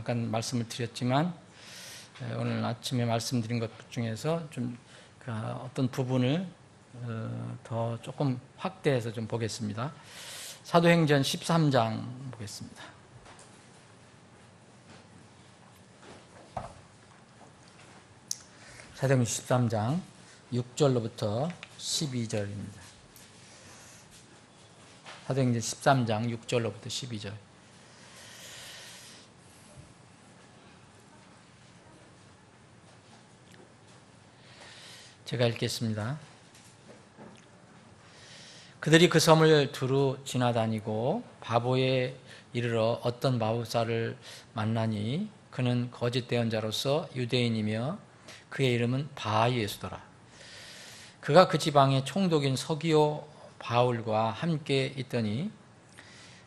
잠깐 말씀을 드렸지만 오늘 아침에 말씀드린 것 중에서 좀 어떤 부분을 더 조금 확대해서 좀 보겠습니다. 사도행전 13장 보겠습니다. 사도행전 13장 6절로부터 12절입니다. 사도행전 13장 6절로부터 12절. 제가 읽겠습니다. 그들이 그 섬을 두루 지나다니고 바보에 이르러 어떤 마법사를 만나니 그는 거짓 대언자로서 유대인이며 그의 이름은 바예수더라. 그가 그 지방의 총독인 서기오 바울과 함께 있더니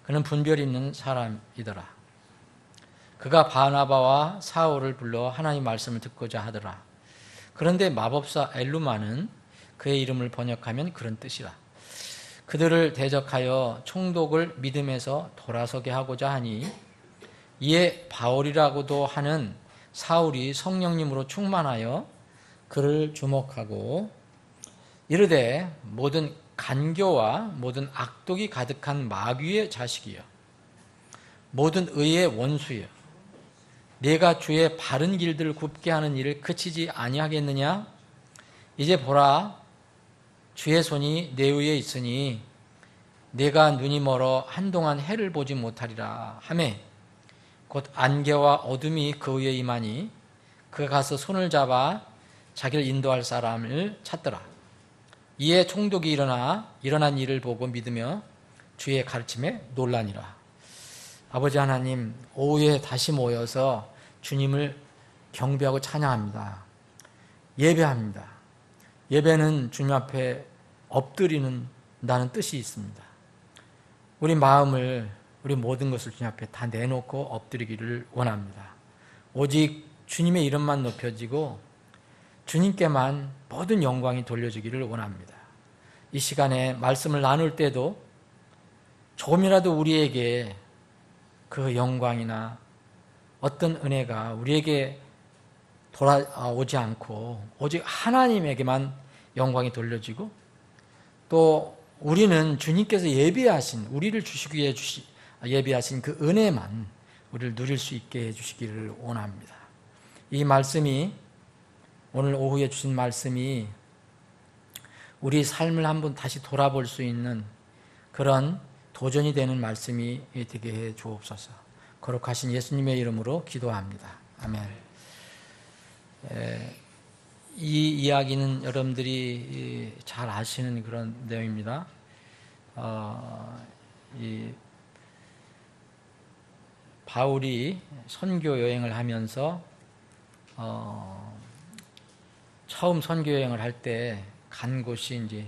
그는 분별 있는 사람이더라. 그가 바나바와 사울을 불러 하나님 말씀을 듣고자 하더라. 그런데 마법사 엘루마는 그의 이름을 번역하면 그런 뜻이라. 그들을 대적하여 총독을 믿음에서 돌아서게 하고자 하니 이에 바울이라고도 하는 사울이 성령님으로 충만하여 그를 주목하고 이르되 모든 간교와 모든 악독이 가득한 마귀의 자식이여 모든 의의 원수여 네가 주의 바른 길들을 굽게 하는 일을 그치지 아니하겠느냐? 이제 보라 주의 손이 내 위에 있으니 내가 눈이 멀어 한동안 해를 보지 못하리라 하매 곧 안개와 어둠이 그 위에 임하니 그가 가서 손을 잡아 자기를 인도할 사람을 찾더라. 이에 총독이 일어난 일을 보고 믿으며 주의 가르침에 놀라니라. 아버지 하나님, 오후에 다시 모여서 주님을 경배하고 찬양합니다. 예배합니다. 예배는 주님 앞에 엎드리는다는 뜻이 있습니다. 우리 마음을, 우리 모든 것을 주님 앞에 다 내놓고 엎드리기를 원합니다. 오직 주님의 이름만 높여지고 주님께만 모든 영광이 돌려지기를 원합니다. 이 시간에 말씀을 나눌 때도 조금이라도 우리에게 그 영광이나 어떤 은혜가 우리에게 돌아오지 않고 오직 하나님에게만 영광이 돌려지고 또 우리는 주님께서 예비하신 우리를 주시기 위해 예비하신 그 은혜만 우리를 누릴 수 있게 해주시기를 원합니다. 이 말씀이 오늘 오후에 주신 말씀이 우리 삶을 한번 다시 돌아볼 수 있는 그런 도전이 되는 말씀이 되게 해 주옵소서. 거룩하신 예수님의 이름으로 기도합니다. 아멘. 이 이야기는 여러분들이 잘 아시는 그런 내용입니다. 이 바울이 선교 여행을 하면서 처음 선교 여행을 할 때 간 곳이 이제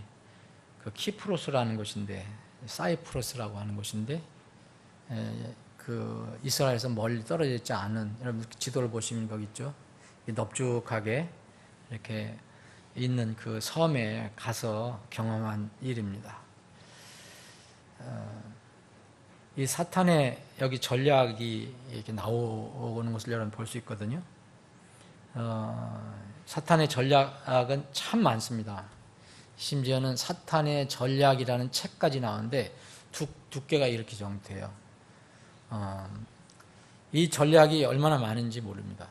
그 키프로스라는 곳인데 사이프러스라고 하는 곳인데 그 이스라엘에서 멀리 떨어져 있지 않은 여러분 지도를 보시면 거기 있죠. 넙죽하게 이렇게 있는 그 섬에 가서 경험한 일입니다. 이 사탄의 여기 전략이 이렇게 나오는 것을 여러분 볼 수 있거든요. 사탄의 전략은 참 많습니다. 심지어는 사탄의 전략이라는 책까지 나오는데 두께가 이렇게 정도 돼요. 이 전략이 얼마나 많은지 모릅니다.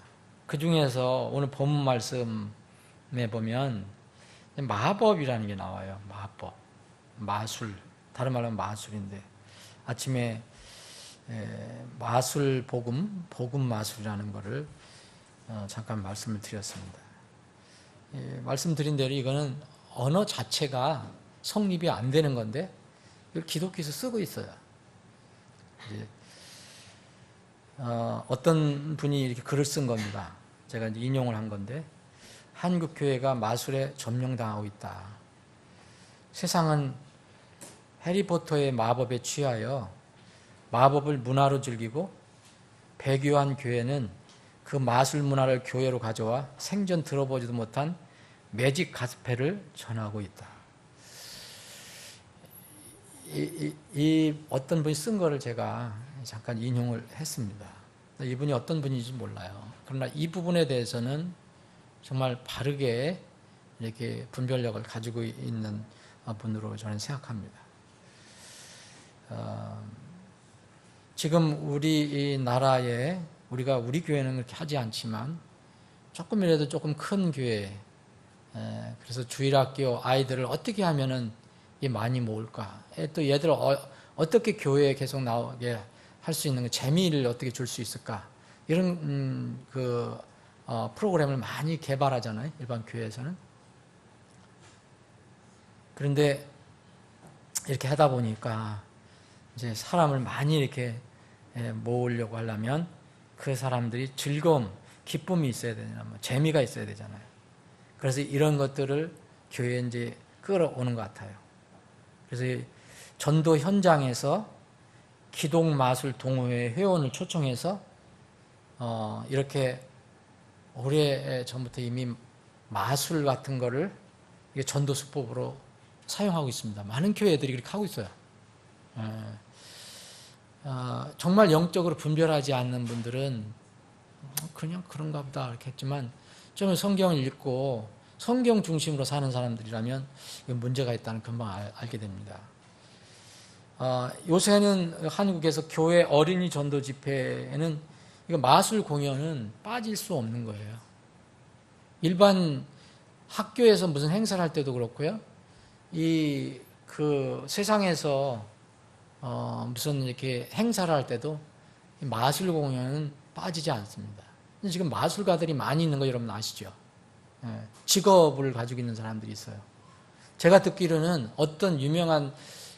그 중에서 오늘 본문 말씀에 보면 마법이라는 게 나와요. 마법, 마술, 다른 말로 하면 마술인데 아침에 마술 복음 마술이라는 거를 잠깐 말씀을 드렸습니다. 말씀드린 대로 이거는 언어 자체가 성립이 안 되는 건데 이걸 기독교에서 쓰고 있어요. 어떤 분이 이렇게 글을 쓴 겁니다. 제가 이제 인용을 한 건데 한국 교회가 마술에 점령당하고 있다. 세상은 해리포터의 마법에 취하여 마법을 문화로 즐기고 배교한 교회는 그 마술 문화를 교회로 가져와 생전 들어보지도 못한 매직 가스펠을 전하고 있다. 이 어떤 분이 쓴 거를 제가 잠깐 인용을 했습니다. 이분이 어떤 분인지 몰라요. 그러나 이 부분에 대해서는 정말 바르게 이렇게 분별력을 가지고 있는 분으로 저는 생각합니다. 지금 우리 이 나라에 우리 교회는 그렇게 하지 않지만 조금이라도 조금 큰 교회, 그래서 주일학교 아이들을 어떻게 하면은 많이 모을까? 또 얘들 어떻게 교회에 계속 나오게 할 수 있는 재미를 어떻게 줄 수 있을까? 이런 프로그램을 많이 개발하잖아요. 일반 교회에서는. 그런데 이렇게 하다 보니까 이제 사람을 많이 이렇게 모으려고 하려면 그 사람들이 즐거움, 기쁨이 있어야 되잖아요. 재미가 있어야 되잖아요. 그래서 이런 것들을 교회에 이제 끌어오는 것 같아요. 그래서 전도 현장에서 기독마술 동호회 회원을 초청해서 이렇게 오래 전부터 이미 마술 같은 거를 전도 수법으로 사용하고 있습니다. 많은 교회들이 그렇게 하고 있어요. 정말 영적으로 분별하지 않는 분들은 그냥 그런가 보다 이렇게 했지만 좀 성경을 읽고 성경 중심으로 사는 사람들이라면 문제가 있다는 금방 알게 됩니다. 요새는 한국에서 교회 어린이 전도 집회에는 마술 공연은 빠질 수 없는 거예요. 일반 학교에서 무슨 행사를 할 때도 그렇고요. 세상에서 무슨 이렇게 행사를 할 때도 마술 공연은 빠지지 않습니다. 지금 마술가들이 많이 있는 거 여러분 아시죠? 직업을 가지고 있는 사람들이 있어요. 제가 듣기로는 어떤 유명한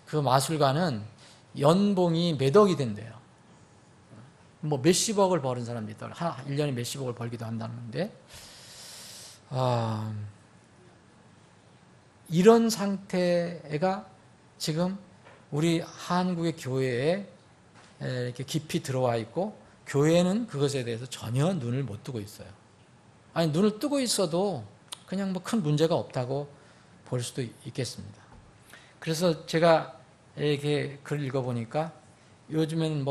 그 마술가는 연봉이 몇 억이 된대요. 몇십억을 버는 사람도 있다. 1년에 몇십억을 벌기도 한다는데, 이런 상태가 지금 우리 한국의 교회에 이렇게 깊이 들어와 있고, 교회는 그것에 대해서 전혀 눈을 못 뜨고 있어요. 아니, 눈을 뜨고 있어도 그냥 큰 문제가 없다고 볼 수도 있겠습니다. 그래서 제가 이렇게 글을 읽어보니까 요즘에는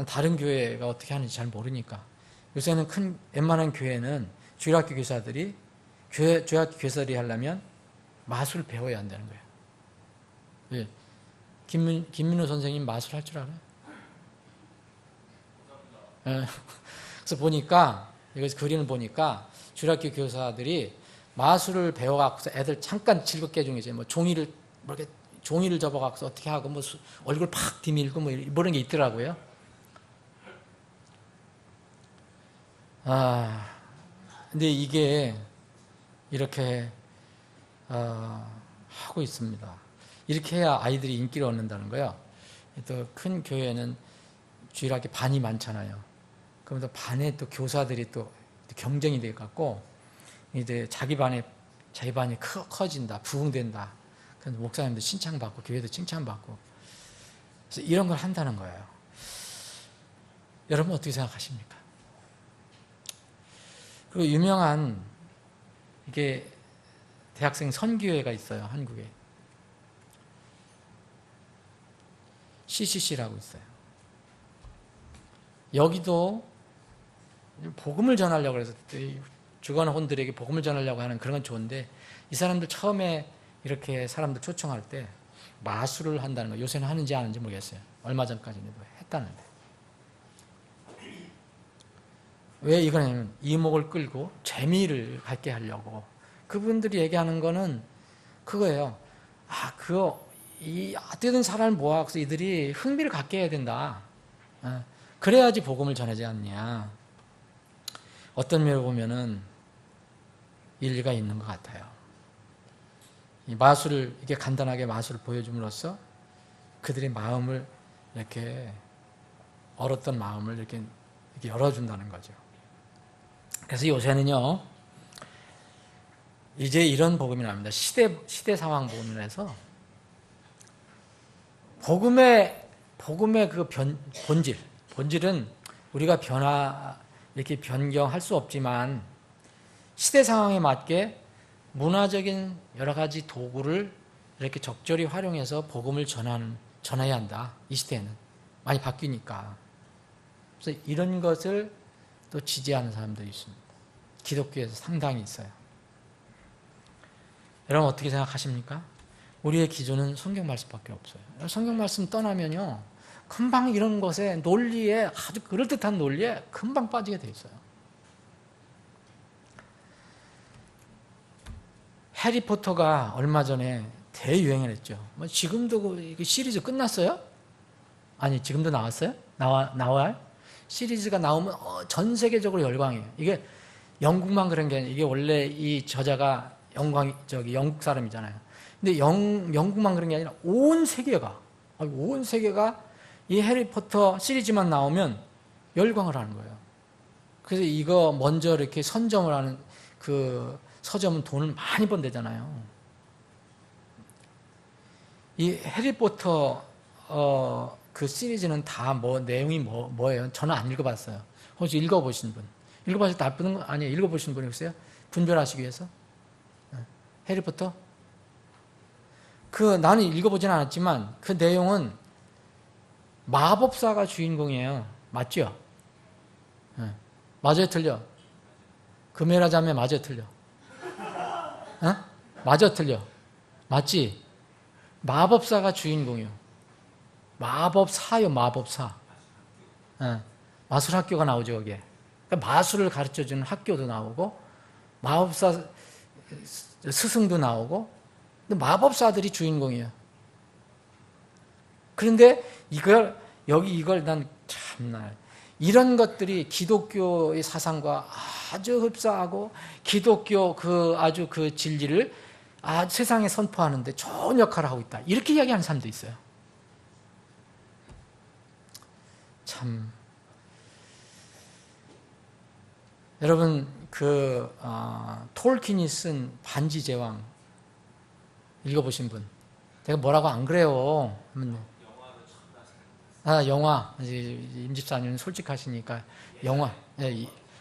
다른 교회가 어떻게 하는지 잘 모르니까 요새는 웬만한 교회는 주일학교 교사들이 주일학교 교사들이 하려면 마술을 배워야 한다는 거예요. 예. 김민우 선생님 마술 할 줄 알아요? 예. 그래서 보니까 여기서 그림을 보니까 주일학교 교사들이 마술을 배워갖고서 애들 잠깐 즐겁게 해주는 게 있어요. 종이를 접어갖고서 어떻게 하고 얼굴 팍 디밀고 이런 게 있더라고요. 근데 이게 이렇게 하고 있습니다. 이렇게 해야 아이들이 인기를 얻는다는 거예요. 또 큰 교회는 주일학교 반이 많잖아요. 그럼 또 반에 또 교사들이 또 경쟁이 돼 갖고 이제 자기 반이 커진다, 부흥된다. 그래서 목사님도 칭찬받고 교회도 칭찬받고 그래서 이런 걸 한다는 거예요. 여러분 어떻게 생각하십니까? 그리고 유명한 이게 대학생 선교회가 있어요. 한국에 CCC라고 있어요. 여기도 복음을 전하려고 해서 주관혼들에게 복음을 전하려고 하는 그런 건 좋은데 이 사람들 처음에 이렇게 사람들 초청할 때 마술을 한다는 거 요새는 하는지 안 하는지 모르겠어요. 얼마 전까지는 했다는데 왜 이거냐면 이목을 끌고 재미를 갖게 하려고 그분들이 얘기하는 거는 그거예요. 어떻게든 사람을 모아서 이들이 흥미를 갖게 해야 된다. 그래야지 복음을 전하지 않냐. 어떤 면을 보면은 일리가 있는 것 같아요. 이 마술을 이렇게 간단하게 마술을 보여줌으로써 그들의 마음을 이렇게 얼었던 마음을 이렇게 열어준다는 거죠. 그래서 요새는요 이제 이런 복음이 납니다. 시대 상황 복음을 해서 복음의 그 본질은 우리가 이렇게 변경할 수 없지만 시대 상황에 맞게 문화적인 여러 가지 도구를 이렇게 적절히 활용해서 복음을 전해야 한다. 이 시대에는 많이 바뀌니까. 그래서 이런 것을 또 지지하는 사람들이 있습니다. 기독교에서 상당히 있어요. 여러분 어떻게 생각하십니까? 우리의 기준은 성경 말씀밖에 없어요. 성경 말씀 떠나면요, 금방 이런 것에 논리에, 아주 그럴듯한 논리에 금방 빠지게 돼 있어요. 해리포터가 얼마 전에 대유행을 했죠. 지금도 그 시리즈 끝났어요? 아니, 지금도 나왔어요? 나와요? 시리즈가 나오면 전 세계적으로 열광해요. 이게 영국만 그런 게 아니라, 이게 원래 이 저자가 영국 사람이잖아요. 근데 영국만 그런 게 아니라 온 세계가 이 해리포터 시리즈만 나오면 열광을 하는 거예요. 그래서 이거 먼저 이렇게 선점을 하는 그 서점은 돈을 많이 번대잖아요. 이 해리포터 그 시리즈는 다 내용이 뭐예요? 저는 안 읽어봤어요. 혹시 읽어보신 분? 읽어봐서 나쁘는 거 아니에요? 읽어보신 분 있어요? 분별하시기 위해서? 해리포터? 나는 읽어보진 않았지만 그 내용은 마법사가 주인공이에요. 맞죠? 맞아요, 틀려? 금메라 자매 맞아요, 틀려? 맞아, 틀려? 맞지? 마법사가 주인공이요. 마법사요, 마법사. 마술학교가 나오죠, 거기에. 그러니까 마술을 가르쳐주는 학교도 나오고, 마법사 스승도 나오고, 근데 마법사들이 주인공이에요. 그런데 이걸 난 참나, 이런 것들이 기독교의 사상과 아주 흡사하고 기독교 아주 그 진리를 세상에 선포하는데 좋은 역할을 하고 있다. 이렇게 이야기하는 사람도 있어요. 참. 여러분, 톨킨이 쓴 반지 제왕 읽어보신 분? 제가 뭐라고 안 그래요. 영화. 임집사님은 솔직하시니까 영화.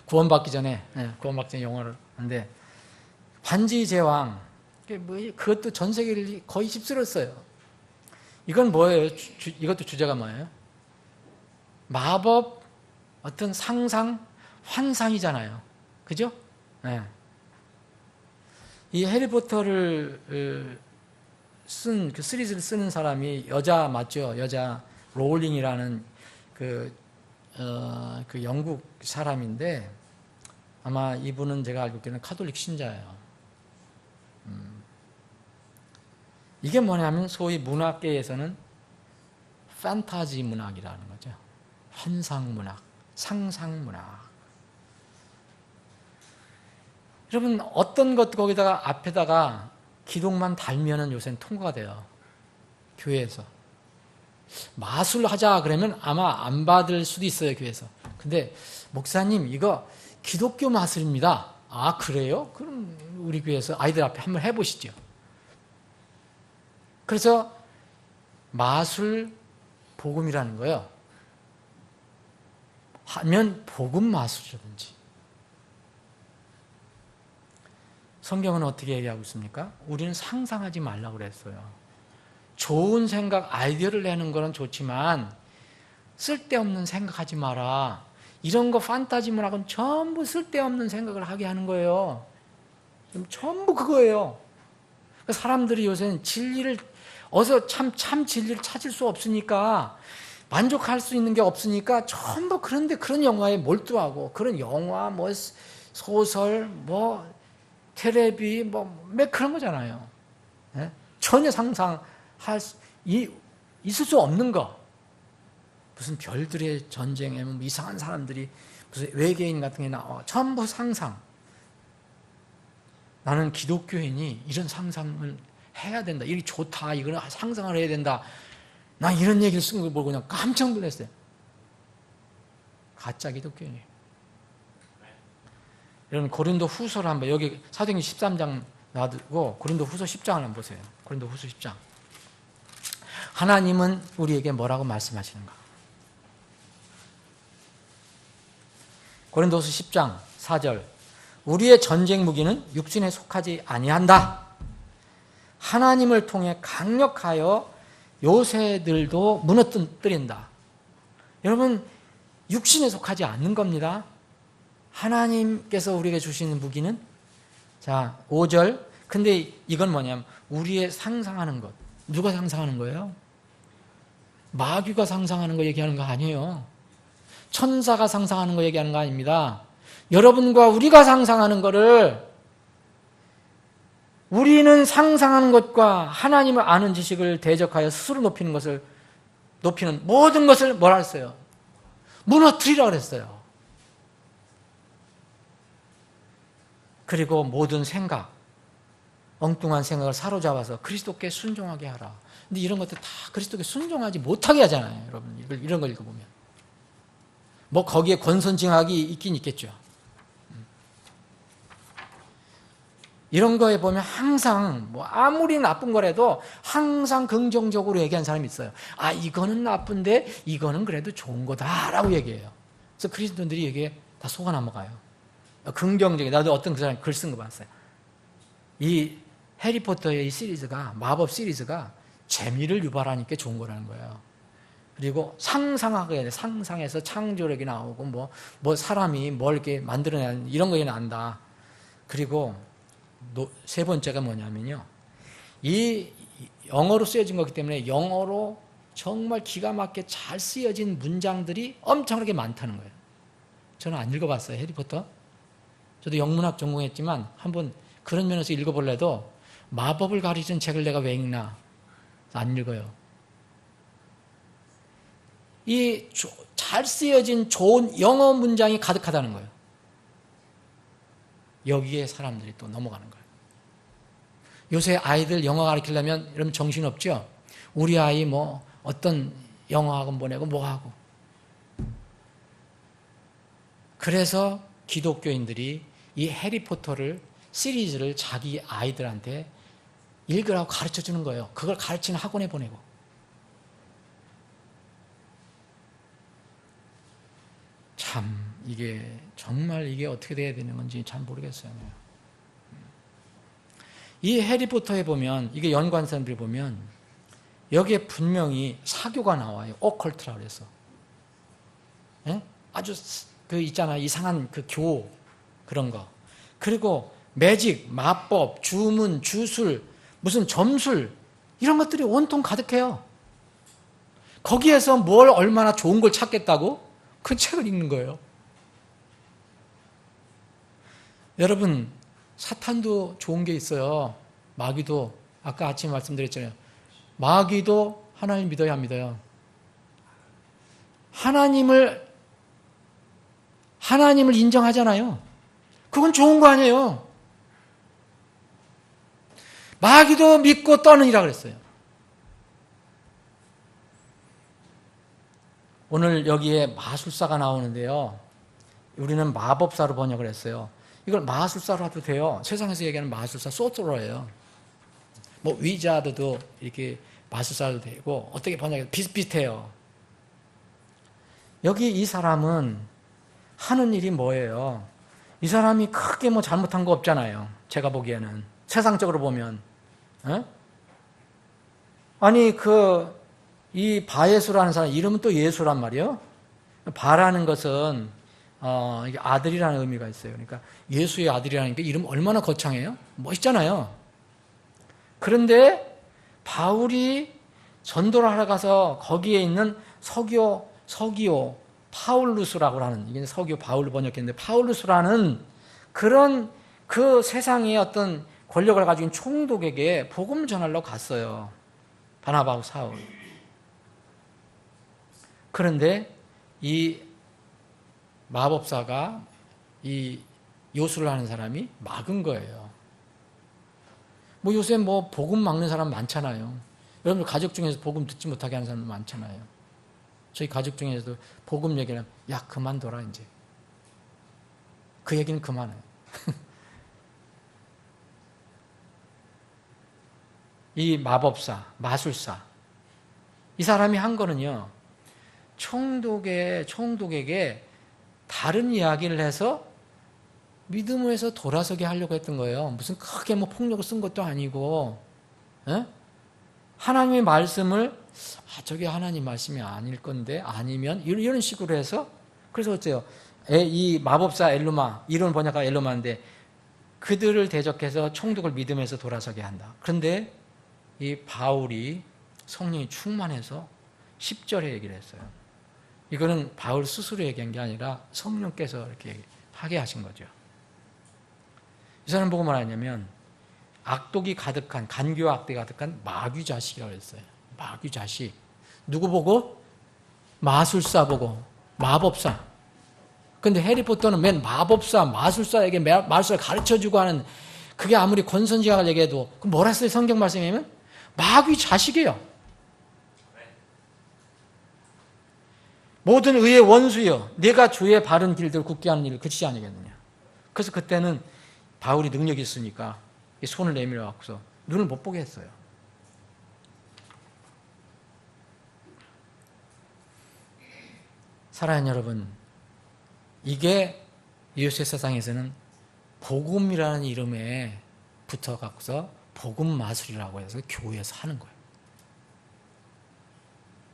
구원받기 전에 영화를 하는데, 반지 제왕. 그것도 전 세계를 거의 휩쓸었어요. 이건 뭐예요? 이것도 주제가 뭐예요? 마법, 어떤 상상, 환상이잖아요. 그죠? 네. 이 해리포터를 그 시리즈를 쓰는 사람이 여자 맞죠? 여자 로울링이라는 그 영국 사람인데, 아마 이분은 제가 알고 있기로는 카톨릭 신자예요. 이게 뭐냐면 소위 문학계에서는 판타지 문학이라는 거죠. 환상 문학, 상상 문학. 여러분, 어떤 것 거기다가 앞에다가 기독만 달면은 요새는 통과가 돼요. 교회에서. 마술하자 그러면 아마 안 받을 수도 있어요, 교회에서. 근데 목사님, 이거 기독교 마술입니다. 아, 그래요? 그럼 우리 교회에서 아이들 앞에 한번 해보시죠. 그래서 마술 복음이라는 거예요. 하면 복음 마술이라든지. 성경은 어떻게 얘기하고 있습니까? 우리는 상상하지 말라고 그랬어요. 좋은 생각, 아이디어를 내는 거는 좋지만 쓸데없는 생각하지 마라. 이런 거 판타지 문학은 전부 쓸데없는 생각을 하게 하는 거예요. 전부 그거예요. 사람들이 요새는 진리를 참 진리를 찾을 수 없으니까, 만족할 수 있는 게 없으니까 전부 그런 영화에 몰두하고, 그런 영화, 소설, 텔레비, 그런 거잖아요. 네? 전혀 있을 수 없는 거. 무슨 별들의 전쟁에 이상한 사람들이, 무슨 외계인 같은 게 나와. 전부 상상. 나는 기독교인이 이런 상상을 해야 된다. 이게 좋다. 이거는 상상을 해야 된다. 난 이런 얘기를 쓴 걸 보고 그냥 깜짝 놀랐어요. 가짜 기독교인이에요. 여러분, 고린도 후서를 한번, 여기 사도행전 13장 놔두고 고린도 후서 10장을 한번 보세요. 고린도 후서 10장. 하나님은 우리에게 뭐라고 말씀하시는가? 고린도서 10장 4절. 우리의 전쟁 무기는 육신에 속하지 아니한다. 하나님을 통해 강력하여 요새들도 무너뜨린다. 여러분, 육신에 속하지 않는 겁니다. 하나님께서 우리에게 주시는 무기는 자 5절 근데 이건 뭐냐면 우리의 상상하는 것. 누가 상상하는 거예요? 마귀가 상상하는 거 얘기하는 거 아니에요. 천사가 상상하는 거 얘기하는 거 아닙니다. 여러분과 우리가 상상하는 거를 우리는 상상하는 것과 하나님을 아는 지식을 대적하여 스스로 높이는 모든 것을 뭐라 했어요? 무너뜨리라 그랬어요. 그리고 모든 생각, 엉뚱한 생각을 사로잡아서 그리스도께 순종하게 하라. 근데 이런 것들 다 그리스도께 순종하지 못하게 하잖아요. 여러분 이런 걸 읽어보면. 뭐 거기에 권선징악이 있긴 있겠죠. 이런 거에 보면 항상 뭐 아무리 나쁜 거라도 항상 긍정적으로 얘기하는 사람이 있어요. 아 이거는 나쁜데 이거는 그래도 좋은 거다라고 얘기해요. 그래서 그리스도인들이 여기에 다 속아 넘어가요. 긍정적인 나도 어떤 그 사람이 글 쓴 거 봤어요. 이 해리포터의 이 시리즈가 마법 시리즈가 재미를 유발하니까 좋은 거라는 거예요. 그리고 상상하게 해야 돼. 상상해서 창조력이 나오고 뭐 사람이 뭘 이렇게 만들어내는 이런 거에 난다. 그리고 세 번째가 뭐냐면요. 이 영어로 쓰여진 거기 때문에 영어로 정말 기가 막히게 잘 쓰여진 문장들이 엄청나게 많다는 거예요. 저는 안 읽어봤어요. 해리포터. 저도 영문학 전공했지만 한번 그런 면에서 읽어볼래도 마법을 가르치는 책을 내가 왜 읽나? 안 읽어요. 이 잘 쓰여진 좋은 영어 문장이 가득하다는 거예요. 여기에 사람들이 또 넘어가는 거예요. 요새 아이들 영어 가르치려면 여러분 정신없죠? 우리 아이 뭐 어떤 영어 학원 보내고 뭐 하고. 그래서 기독교인들이 이 해리포터를 시리즈를 자기 아이들한테 읽으라고 가르쳐 주는 거예요. 그걸 가르치는 학원에 보내고. 참 이게 정말 이게 어떻게 돼야 되는 건지 참 모르겠어요. 이 해리포터에 보면 이게 연관사람들이 보면 여기에 분명히 사교가 나와요. 오컬트라고 그래서. 예? 아주 그 있잖아 이상한 그 교 그런 거. 그리고 매직, 마법, 주문, 주술, 무슨 점술 이런 것들이 온통 가득해요. 거기에서 뭘 얼마나 좋은 걸 찾겠다고? 그 책을 읽는 거예요. 여러분 사탄도 좋은 게 있어요. 마귀도 아까 아침에 말씀드렸잖아요. 마귀도 하나님 믿어야 합니다요. 하나님을 인정하잖아요. 그건 좋은 거 아니에요. 마귀도 믿고 떠느니라 그랬어요. 오늘 여기에 마술사가 나오는데요. 우리는 마법사로 번역을 했어요. 이걸 마술사로 해도 돼요. 세상에서 얘기하는 마술사 소트로예요. 뭐 위자드도 이렇게 마술사도 되고 어떻게 번역해도 비슷비슷해요. 여기 이 사람은 하는 일이 뭐예요? 이 사람이 크게 뭐 잘못한 거 없잖아요. 제가 보기에는 세상적으로 보면. 에? 아니 이 바예수라는 사람 이름은 또 예수란 말이에요. 바라는 것은 이게 아들이라는 의미가 있어요. 그러니까 예수의 아들이라니까 이름 얼마나 거창해요? 멋있잖아요. 그런데 바울이 전도를 하러 가서 거기에 있는 서기오 파울루스라고 하는 이게 서기오 바울로 번역했는데 파울루스라는 그런 그 세상의 어떤 권력을 가진 총독에게 복음을 전하려고 갔어요. 바나바하고 사울. 그런데 이 마법사가 이 요술을 하는 사람이 막은 거예요. 뭐 요새 뭐 복음 막는 사람 많잖아요. 여러분 가족 중에서 복음 듣지 못하게 하는 사람 많잖아요. 저희 가족 중에서도 복음 얘기를 하면 야 그만둬라 이제. 그 얘기는 그만해. 이 마법사, 마술사 이 사람이 한 거는요. 총독에게 다른 이야기를 해서 믿음에서 돌아서게 하려고 했던 거예요. 무슨 크게 뭐 폭력을 쓴 것도 아니고, 에? 하나님의 말씀을 저게 하나님 말씀이 아닐 건데 아니면 이런 식으로 해서 그래서 어째요? 이 마법사 엘루마, 이론 번역가 엘루마인데 그들을 대적해서 총독을 믿으면서 돌아서게 한다. 그런데 이 바울이 성령이 충만해서 10절에 얘기를 했어요. 이거는 바울 스스로 얘기한 게 아니라 성령께서 이렇게 하게 하신 거죠. 이 사람 보고 말하냐면 악독이 가득한, 간교와 악독이 가득한 마귀 자식이라고 했어요. 마귀 자식. 누구 보고? 마술사 보고, 마법사. 근데 해리포터는 맨 마법사, 마술사에게 마술사를 가르쳐주고 하는, 그게 아무리 권선징악을 얘기해도 그럼 뭐라 했어요? 성경 말씀이면? 마귀 자식이에요. 모든 의의 원수여, 내가 주의 바른 길들 굳게 하는 일을 그치지 아니겠느냐. 그래서 그때는 바울이 능력이 있으니까 손을 내밀어 갖고서 눈을 못 보게 했어요. 사랑하는 여러분, 이게 이웃의 세상에서는 복음이라는 이름에 붙어 갖고서 복음 마술이라고 해서 교회에서 하는 거예요.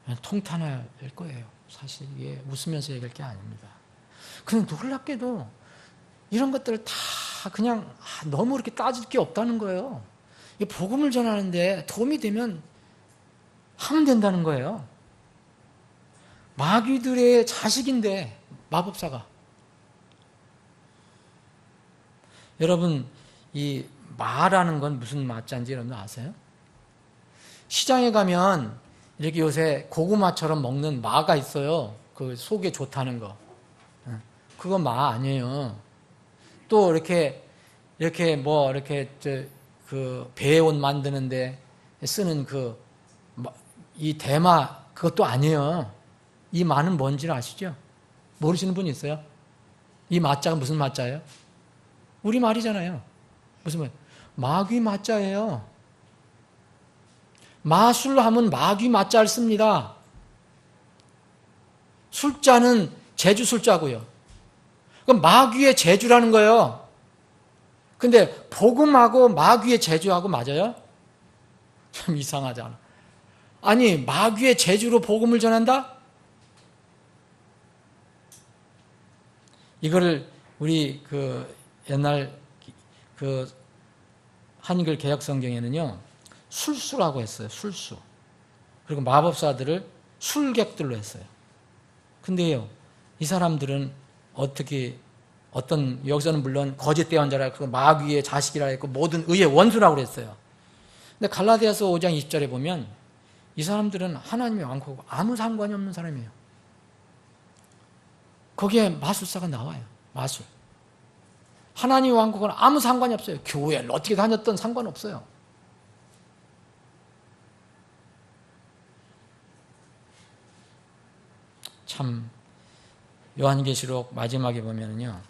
그냥 통탄할 거예요. 사실 이게 웃으면서 얘기할 게 아닙니다. 근데 놀랍게도 이런 것들을 다 그냥 너무 이렇게 따질 게 없다는 거예요. 이게 복음을 전하는데 도움이 되면 하면 된다는 거예요. 마귀들의 자식인데 마법사가. 여러분, 이 마라는 건 무슨 마자인지 여러분 아세요? 시장에 가면 이렇게 요새 고구마처럼 먹는 마가 있어요. 그 속에 좋다는 거. 그거 마 아니에요. 또 이렇게 그 배옷 만드는데 쓰는 이 대마 그것도 아니에요. 이 마는 뭔지 아시죠? 모르시는 분 있어요? 이 마자가 무슨 마자예요? 우리 말이잖아요. 무슨 말? 마귀 마자예요. 마술하면 마귀 마자를 씁니다. 술자는 제주 술자고요. 그럼 마귀의 제주라는 거예요. 근데 복음하고 마귀의 제주하고 맞아요? 참 이상하잖아. 아니, 마귀의 제주로 복음을 전한다? 이거를 우리 옛날 한글 개역 성경에는요, 술수라고 했어요. 술수. 그리고 마법사들을 술객들로 했어요. 근데요, 이 사람들은 여기서는 물론 거짓 대언자라 했고 마귀의 자식이라 했고 모든 의의 원수라고 그랬어요. 근데 갈라디아서 5장 20절에 보면 이 사람들은 하나님의 왕국하고 아무 상관이 없는 사람이에요. 거기에 마술사가 나와요. 마술. 하나님의 왕국은 아무 상관이 없어요. 교회를 어떻게 다녔든 상관없어요. 참 요한계시록 마지막에 보면은요,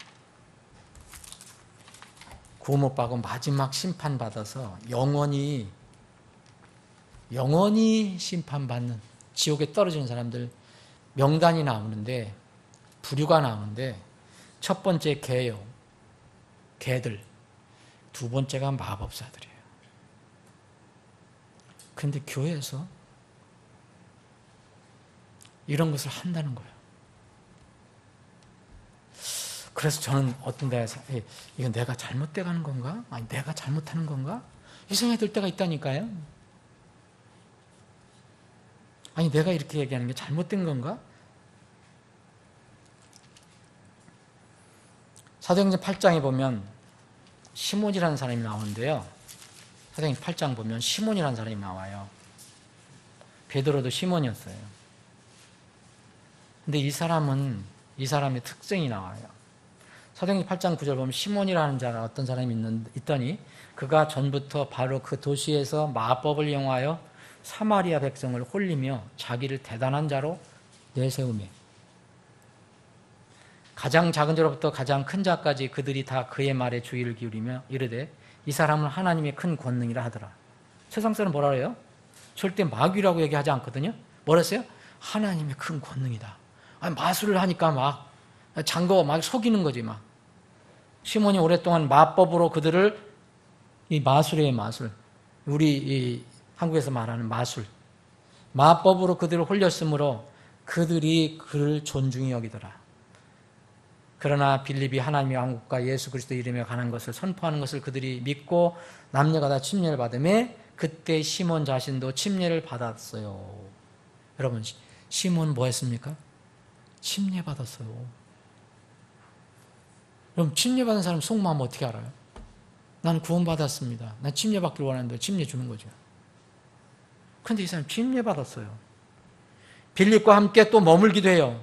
구원 못 받고 마지막 심판받아서 영원히 심판받는 지옥에 떨어지는 사람들 명단이 나오는데, 부류가 나오는데, 첫 번째 개요, 개들, 두 번째가 마법사들이에요. 그런데 교회에서 이런 것을 한다는 거예요. 그래서 저는 어떤 데에서 이건 내가 잘못돼 가는 건가? 아니, 내가 잘못하는 건가? 이 생각이 들 때가 있다니까요. 아니, 내가 이렇게 얘기하는 게 잘못된 건가? 사도행전 8장에 보면 시몬이라는 사람이 나오는데요. 사도행전 8장 보면 시몬이라는 사람이 나와요. 베드로도 시몬이었어요. 근데 이 사람의 특징이 나와요. 사도행전 8장 9절 보면 시몬이라는 자가 어떤 사람이 있더니 그가 전부터 바로 그 도시에서 마법을 이용하여 사마리아 백성을 홀리며 자기를 대단한 자로 내세우며 가장 작은 자로부터 가장 큰 자까지 그들이 다 그의 말에 주의를 기울이며 이르되 이 사람은 하나님의 큰 권능이라 하더라. 세상 사람 뭐라 그래요? 절대 마귀라고 얘기하지 않거든요. 뭐라 했어요? 하나님의 큰 권능이다. 아니, 마술을 하니까 막 속이는 거지 막. 시몬이 오랫동안 마법으로 그들을, 이 마술이에요, 마술. 우리 이 한국에서 말하는 마술. 마법으로 그들을 홀렸으므로 그들이 그를 존중히 여기더라. 그러나 빌립이 하나님의 왕국과 예수 그리스도 이름에 관한 것을 선포하는 것을 그들이 믿고 남녀가 다 침례를 받음에 그때 시몬 자신도 침례를 받았어요. 여러분, 시몬 뭐 했습니까? 침례 받았어요. 그럼 침례 받은 사람 속마음 어떻게 알아요? 난 구원받았습니다. 난 침례 받길 원하는데 침례 주는 거죠. 그런데 이 사람 침례 받았어요. 빌립과 함께 또 머물기도 해요.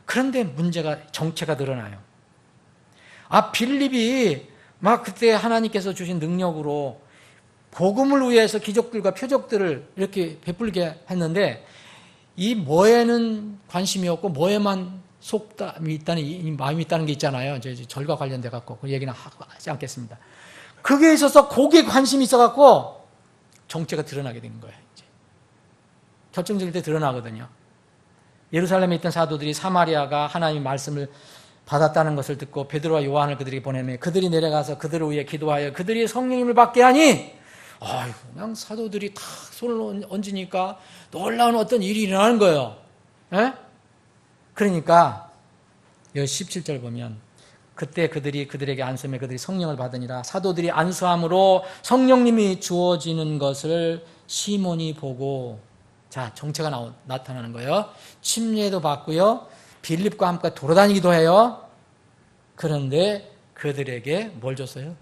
그런데 문제가, 정체가 드러나요. 빌립이 막 그때 하나님께서 주신 능력으로 복음을 위해서 기적들과 표적들을 이렇게 베풀게 했는데 이 뭐에는 관심이 없고 뭐에만 속담이 있다는, 마음이 있다는 게 있잖아요. 절과 관련돼 갖고 그 얘기는 하지 않겠습니다. 그게 있어서 거기에 관심이 있어 갖고 정체가 드러나게 된 거예요. 이제. 결정적일 때 드러나거든요. 예루살렘에 있던 사도들이 사마리아가 하나님의 말씀을 받았다는 것을 듣고 베드로와 요한을 그들에게 보내매 그들이 내려가서 그들을 위해 기도하여 그들이 성령님을 받게 하니 그냥 사도들이 다 손을 얹으니까 놀라운 어떤 일이 일어나는 거예요. 에? 그러니까 여기 17절 보면 그때 그들이 그들에게 안수하며 그들이 성령을 받으니라. 사도들이 안수함으로 성령님이 주어지는 것을 시몬이 보고, 자, 정체가 나타나는 거예요. 침례도 받고요. 빌립과 함께 돌아다니기도 해요. 그런데 그들에게 뭘 줬어요?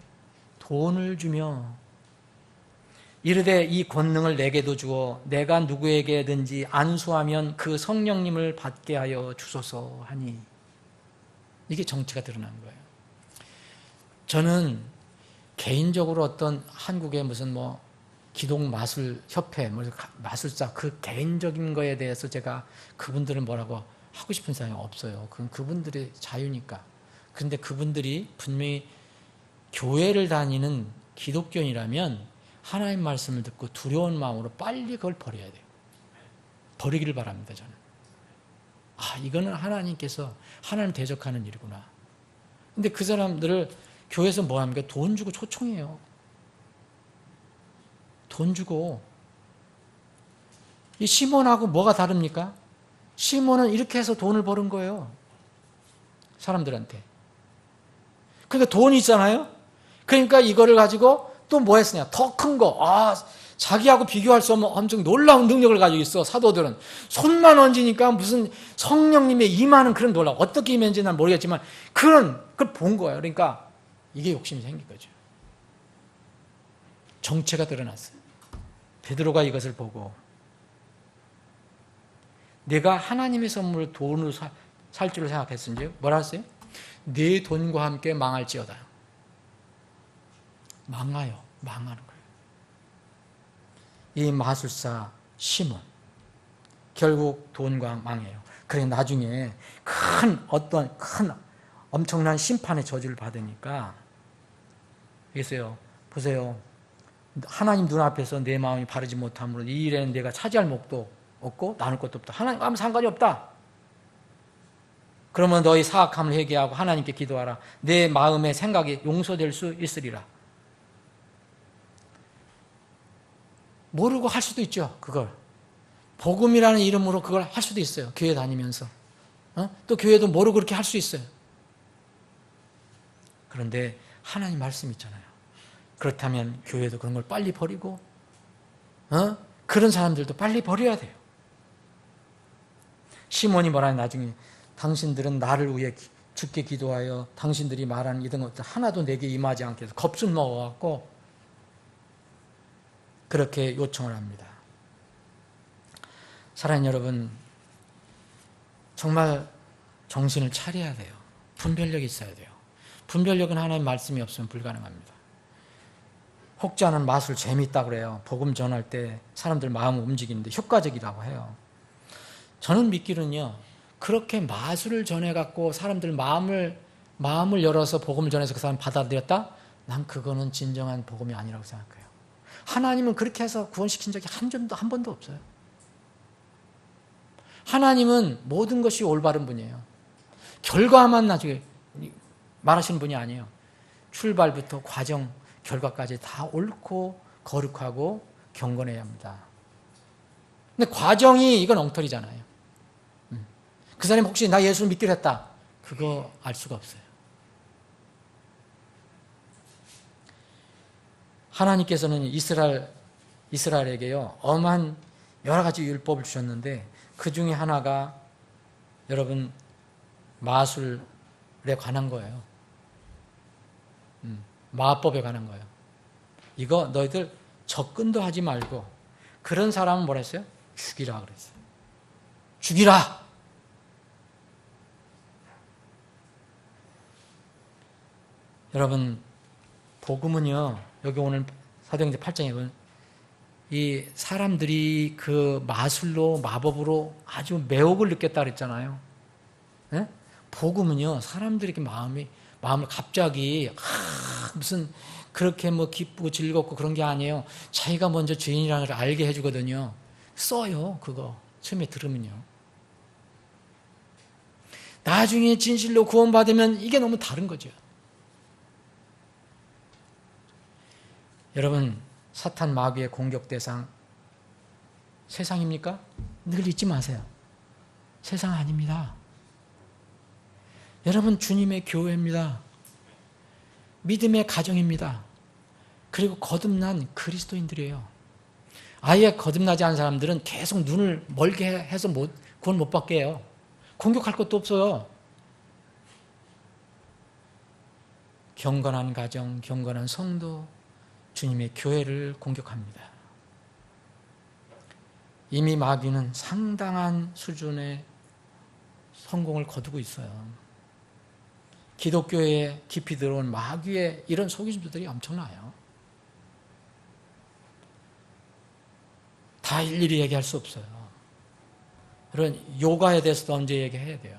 돈을 주며 이르되 이 권능을 내게도 주어 내가 누구에게든지 안수하면 그 성령님을 받게 하여 주소서 하니. 이게 정체가 드러난 거예요. 저는 개인적으로 어떤 한국의 무슨 기독 마술 협회, 마술사 그 개인적인 거에 대해서 제가 그분들을 뭐라고 하고 싶은 생각이 없어요. 그건 그분들의 자유니까. 그런데 그분들이 분명히 교회를 다니는 기독교인이라면 하나님 말씀을 듣고 두려운 마음으로 빨리 그걸 버려야 돼요. 버리기를 바랍니다, 저는. 이거는 하나님께서 하나님 대적하는 일이구나. 근데 그 사람들을 교회에서 뭐 합니까? 돈 주고 초청해요. 돈 주고. 이 시몬하고 뭐가 다릅니까? 시몬은 이렇게 해서 돈을 버는 거예요. 사람들한테. 그러니까 돈이 있잖아요? 그러니까 이거를 가지고 또 뭐 했으냐? 더 큰 거. 자기하고 비교할 수 없는 엄청 놀라운 능력을 가지고 있어, 사도들은. 손만 얹으니까 무슨 성령님의 임하는 그런 놀라움. 어떻게 임했는지 난 모르겠지만, 그걸 본 거예요. 그러니까 이게 욕심이 생긴 거죠. 정체가 드러났어요. 베드로가 이것을 보고, 내가 하나님의 선물을 돈으로 살 줄을 생각했는지, 뭐라 했어요? 네 돈과 함께 망할지어다. 망하는 거예요. 이 마술사 시몬, 결국 돈과 망해요. 그래 나중에 엄청난 심판의 저주를 받으니까, 보세요. 하나님 눈앞에서 내 마음이 바르지 못함으로 이 일에는 내가 차지할 몫도 없고 나눌 것도 없다. 하나님 아무 상관이 없다. 그러면 너희 사악함을 회개하고 하나님께 기도하라. 내 마음의 생각이 용서될 수 있으리라. 모르고 할 수도 있죠, 그걸. 복음이라는 이름으로 그걸 할 수도 있어요, 교회 다니면서. 또 교회도 모르고 그렇게 할 수 있어요. 그런데 하나님 말씀 있잖아요. 그렇다면 교회도 그런 걸 빨리 버리고, 그런 사람들도 빨리 버려야 돼요. 시몬이 뭐라니 나중에 당신들은 나를 위해 죽게 기도하여 당신들이 말하는 이런 것들 하나도 내게 임하지 않게 해서 겁술 먹어갖고 그렇게 요청을 합니다. 사랑하는 여러분, 정말 정신을 차려야 돼요. 분별력이 있어야 돼요. 분별력은 하나님의 말씀이 없으면 불가능합니다. 혹자는 마술 재미있다고 그래요. 복음 전할 때 사람들 마음을 움직이는데 효과적이라고 해요. 저는 믿기는요, 그렇게 마술을 전해갖고 사람들 마음을 열어서 복음을 전해서 그 사람 받아들였다? 난 그거는 진정한 복음이 아니라고 생각해요. 하나님은 그렇게 해서 구원시킨 적이 한 번도 없어요. 하나님은 모든 것이 올바른 분이에요. 결과만 나중에 말하시는 분이 아니에요. 출발부터 과정, 결과까지 다 옳고 거룩하고 경건해야 합니다. 근데 과정이 이건 엉터리잖아요. 그 사람이 혹시 나 예수를 믿기로 했다. 그거 알 수가 없어요. 하나님께서는 이스라엘에게요, 엄한 여러 가지 율법을 주셨는데 그 중에 하나가 여러분 마술에 관한 거예요. 마법에 관한 거예요. 이거 너희들 접근도 하지 말고, 그런 사람은 뭐라 했어요? 죽이라 그랬어요. 죽이라! 여러분, 복음은요, 여기 오늘 사도행전 8장에 보면 이 사람들이 그 마술로, 마법으로 아주 매혹을 느꼈다 그랬잖아요. 네? 복음은요, 사람들에게 마음을 갑자기 무슨 그렇게 뭐 기쁘고 즐겁고 그런 게 아니에요. 자기가 먼저 죄인이라는 걸 알게 해주거든요. 써요, 그거 처음에 들으면요. 나중에 진실로 구원받으면 이게 너무 다른 거죠. 여러분, 사탄 마귀의 공격 대상 세상입니까? 늘 잊지 마세요. 세상 아닙니다. 여러분, 주님의 교회입니다. 믿음의 가정입니다. 그리고 거듭난 그리스도인들이에요. 아예 거듭나지 않은 사람들은 계속 눈을 멀게 해서 구원 못 받게 해요. 공격할 것도 없어요. 경건한 가정, 경건한 성도, 주님의 교회를 공격합니다. 이미 마귀는 상당한 수준의 성공을 거두고 있어요. 기독교에 깊이 들어온 마귀의 이런 속임수들이 엄청나요. 다 일일이 얘기할 수 없어요. 그런 요가에 대해서도 언제 얘기해야 돼요.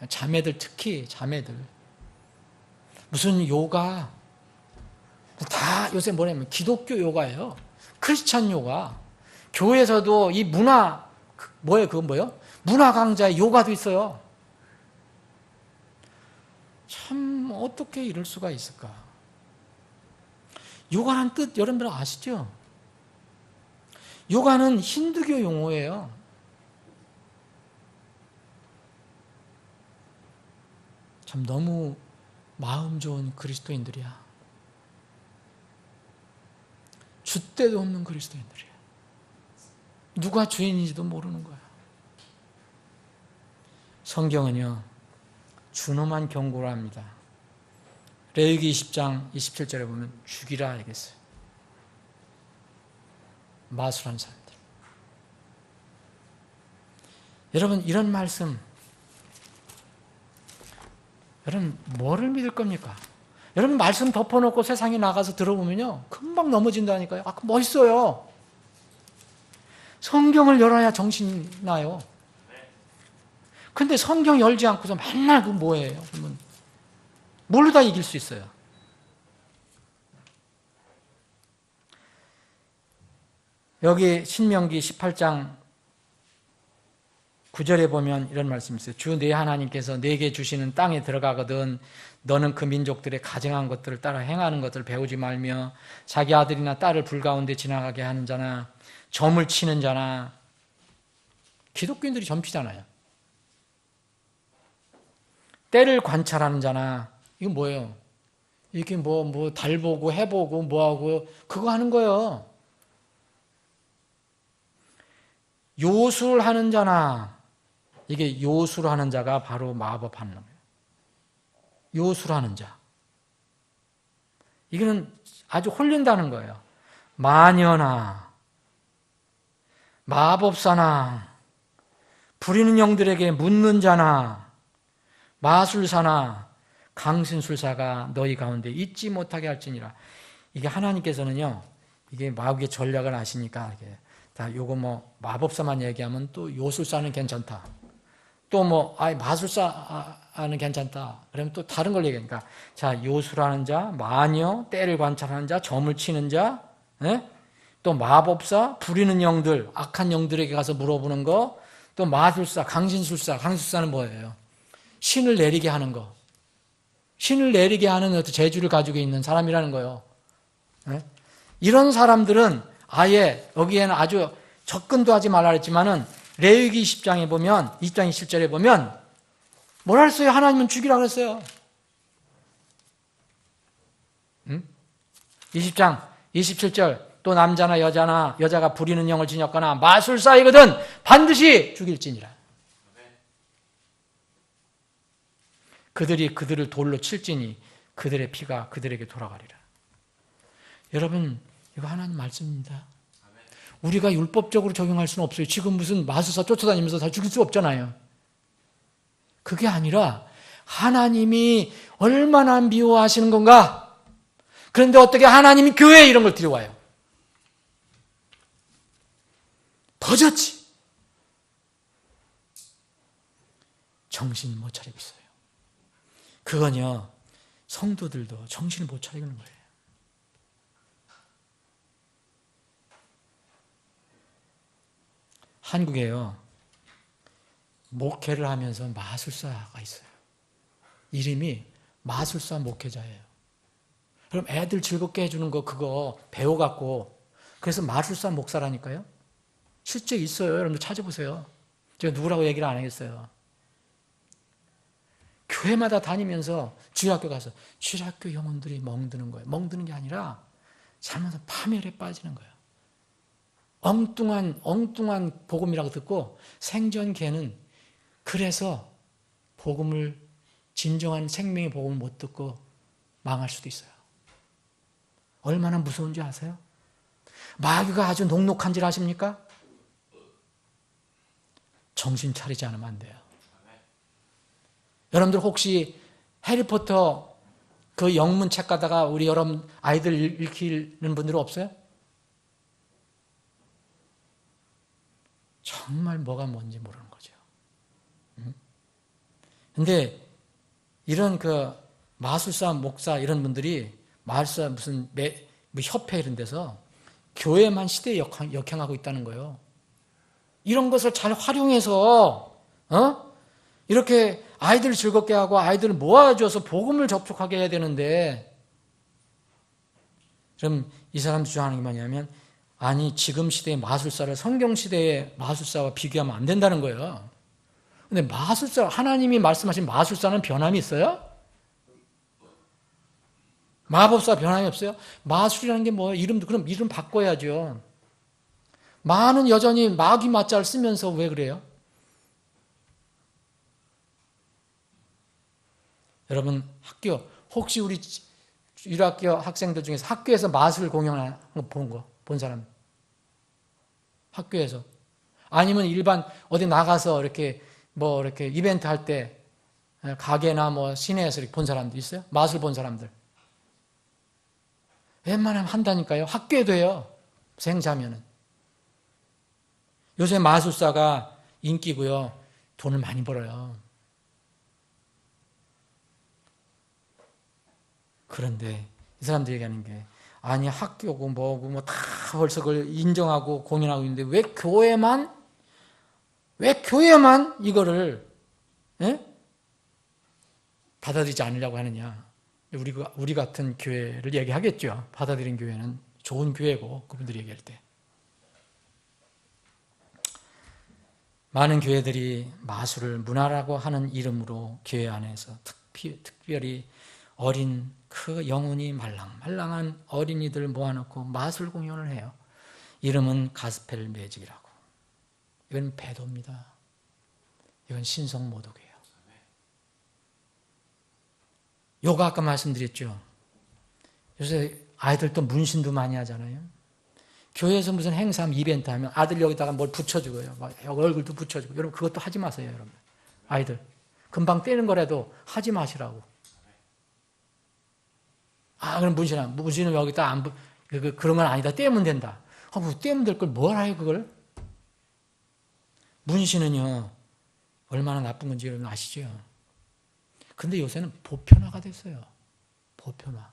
자매들, 특히 자매들. 무슨 요가, 다 요새 뭐냐면 기독교 요가예요. 크리스찬 요가. 교회에서도 이 문화, 문화 강좌에 요가도 있어요. 참 어떻게 이럴 수가 있을까? 요가란 뜻 여러분들 아시죠? 요가는 힌두교 용어예요. 참 너무 마음 좋은 그리스도인들이야. 줏대도 없는 그리스도인들이야. 누가 주인인지도 모르는 거야. 성경은요, 준엄한 경고를 합니다. 레위기 20장 27절에 보면 죽이라 알겠어요. 마술하는 사람들. 여러분, 이런 말씀, 여러분 뭐를 믿을 겁니까? 여러분 말씀 덮어놓고 세상에 나가서 들어보면요, 금방 넘어진다니까요. 멋있어요. 성경을 열어야 정신이 나요. 근데 성경 열지 않고서 맨날 그 뭐예요? 그러면 뭘로 다 이길 수 있어요? 여기 신명기 18장 9절에 보면 이런 말씀이 있어요. 주 네 하나님께서 네게 주시는 땅에 들어가거든 너는 그 민족들의 가증한 것들을 따라 행하는 것들을 배우지 말며 자기 아들이나 딸을 불 가운데 지나가게 하는 자나 점을 치는 자나, 기독교인들이 점피잖아요. 때를 관찰하는 자나, 이건 뭐예요? 이게 달 보고 해 보고 뭐하고 그거 하는 거예요. 요술하는 자나, 이게 요술하는 자가 바로 마법하는 거예요. 요술하는 자. 이거는 아주 홀린다는 거예요. 마녀나 마법사나 부리는 영들에게 묻는 자나 마술사나 강신술사가 너희 가운데 있지 못하게 할지니라. 이게 하나님께서는요, 이게 마귀의 전략을 아시니까 이게 다 요거 마법사만 얘기하면 또 요술사는 괜찮다. 또 마술사는 괜찮다. 그러면 또 다른 걸 얘기하니까, 자, 요술하는 자, 마녀, 때를 관찰하는 자, 점을 치는 자, 또 마법사, 부리는 영들, 악한 영들에게 가서 물어보는 거, 또 마술사, 강신술사는 뭐예요? 신을 내리게 하는 거. 신을 내리게 하는 어떤 재주를 가지고 있는 사람이라는 거예요. 이런 사람들은 아예 여기에는 아주 접근도 하지 말라 했지만은 레위기 20장에 보면 20장 20절에 보면 뭐라 했어요? 하나님은 죽이라 그랬어요. 20장 27절 또 남자나 여자가 부리는 영을 지녔거나 마술사이거든 반드시 죽일지니라. 그들이 그들을 돌로 칠지니 그들의 피가 그들에게 돌아가리라. 여러분, 이거 하나님 말씀입니다. 우리가 율법적으로 적용할 수는 없어요. 지금 무슨 마술사 쫓아다니면서 다 죽일 수 없잖아요. 그게 아니라 하나님이 얼마나 미워하시는 건가? 그런데 어떻게 하나님이 교회에 이런 걸 들여와요? 버젓이 정신 못 차리고 있어요. 그건요, 성도들도 정신을 못 차리는 거예요. 한국에요, 목회를 하면서 마술사가 있어요. 이름이 마술사 목회자예요. 그럼 애들 즐겁게 해주는 거 그거 배워갖고 그래서 마술사 목사라니까요. 실제 있어요. 여러분들 찾아보세요. 제가 누구라고 얘기를 안 하겠어요. 교회마다 다니면서 주일학교 가서 주일학교 영혼들이 멍드는 거예요. 멍드는 게 아니라 잘못해서 파멸에 빠지는 거예요. 엉뚱한 복음이라고 듣고 생전계는 그래서 복음을 진정한 생명의 복음을 못 듣고 망할 수도 있어요. 얼마나 무서운지 아세요? 마귀가 아주 녹록한 줄 아십니까? 정신 차리지 않으면 안 돼요. 여러분들 혹시 해리포터 그 영문책 가다가 우리 여러분 아이들 읽히는 분들은 없어요? 정말 뭐가 뭔지 모르는 거죠. 근데 이런 그 마술사, 목사 이런 분들이 마술사 무슨 협회 이런 데서 교회만 시대에 역행하고 있다는 거예요. 이런 것을 잘 활용해서 이렇게 아이들을 즐겁게 하고 아이들을 모아줘서 복음을 접촉하게 해야 되는데 그럼 이 사람 주장하는 게 뭐냐면 아니 지금 시대의 마술사를 성경 시대의 마술사와 비교하면 안 된다는 거예요. 근데 마술사, 하나님이 말씀하신 마술사는 변함이 있어요? 마법사 변함이 없어요? 마술이라는 게 뭐예요? 이름도 그럼 이름 바꿔야죠. 마는 여전히 마귀 마자를 쓰면서 왜 그래요? 여러분 학교 혹시 우리 유학교 학생들 중에서 학교에서 마술 공연을 본 사람? 학교에서 아니면 일반 어디 나가서 이렇게 뭐 이렇게 이벤트 할 때 가게나 뭐 시내에서 이렇게 본 사람들 있어요? 마술 본 사람들 웬만하면 한다니까요. 학교에도 해요. 생자면은 요새 마술사가 인기고요. 돈을 많이 벌어요. 그런데 이 사람들이 얘기하는 게 아니 학교고 뭐고 뭐 다 벌써 그걸 인정하고 공연하고 있는데 왜 교회만 이거를 받아들이지 않으려고 하느냐. 우리 같은 교회를 얘기하겠죠. 받아들인 교회는 좋은 교회고 그분들이 얘기할 때 많은 교회들이 마술을 문화라고 하는 이름으로 교회 안에서 특별히 어린 그 영혼이 말랑말랑한 어린이들 모아놓고 마술 공연을 해요. 이름은 가스펠 매직이라고. 이건 배도입니다. 이건 신성모독이에요. 요가 아까 말씀드렸죠. 요새 아이들 또 문신도 많이 하잖아요. 교회에서 무슨 행사하면 이벤트 하면 아들 여기다가 뭘 붙여주고요. 여기 얼굴도 붙여주고. 여러분 그것도 하지 마세요. 여러분. 아이들. 금방 떼는 거라도 하지 마시라고. 그럼 문신은 여기다 그런 건 아니다. 떼면 된다. 뭐 떼면 될 걸 뭘 해요, 그걸? 문신은요, 얼마나 나쁜 건지 여러분 아시죠? 근데 요새는 보편화가 됐어요. 보편화.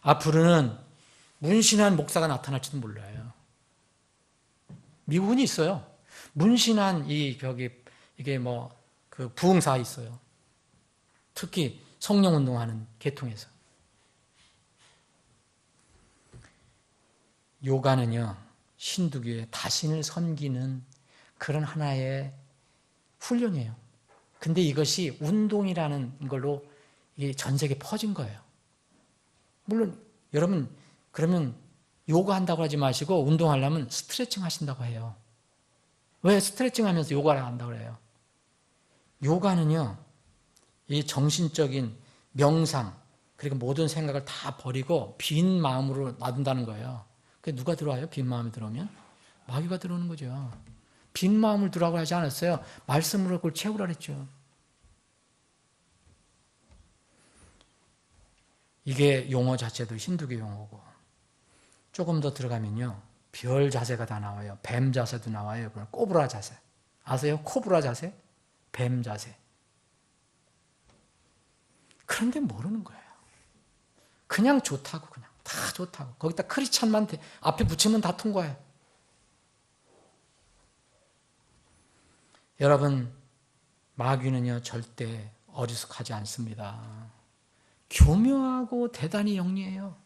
앞으로는 문신한 목사가 나타날지도 몰라요. 미국은 있어요. 문신한 이게 그 부흥사 있어요. 특히 성령운동하는 계통에서. 요가는요, 힌두교의 다신을 섬기는 그런 하나의 훈련이에요. 근데 이것이 운동이라는 걸로 이게 전 세계에 퍼진 거예요. 물론 여러분 그러면 요가 한다고 하지 마시고 운동하려면 스트레칭 하신다고 해요. 왜 스트레칭 하면서 요가를 한다고 그래요? 요가는요, 이 정신적인 명상, 그리고 모든 생각을 다 버리고 빈 마음으로 놔둔다는 거예요. 그게 누가 들어와요? 빈 마음이 들어오면? 마귀가 들어오는 거죠. 빈 마음을 두라고 하지 않았어요. 말씀으로 그걸 채우라 그랬죠. 이게 용어 자체도 힌두교 용어고, 조금 더 들어가면요, 별 자세가 다 나와요. 뱀 자세도 나와요. 꼬브라 자세. 아세요? 코브라 자세? 뱀 자세. 그런데 모르는 거예요. 그냥 좋다고, 그냥 다 좋다고. 거기다 크리스찬만 앞에 붙이면 다 통과해요. 여러분, 마귀는요 절대 어리숙하지 않습니다. 교묘하고 대단히 영리해요.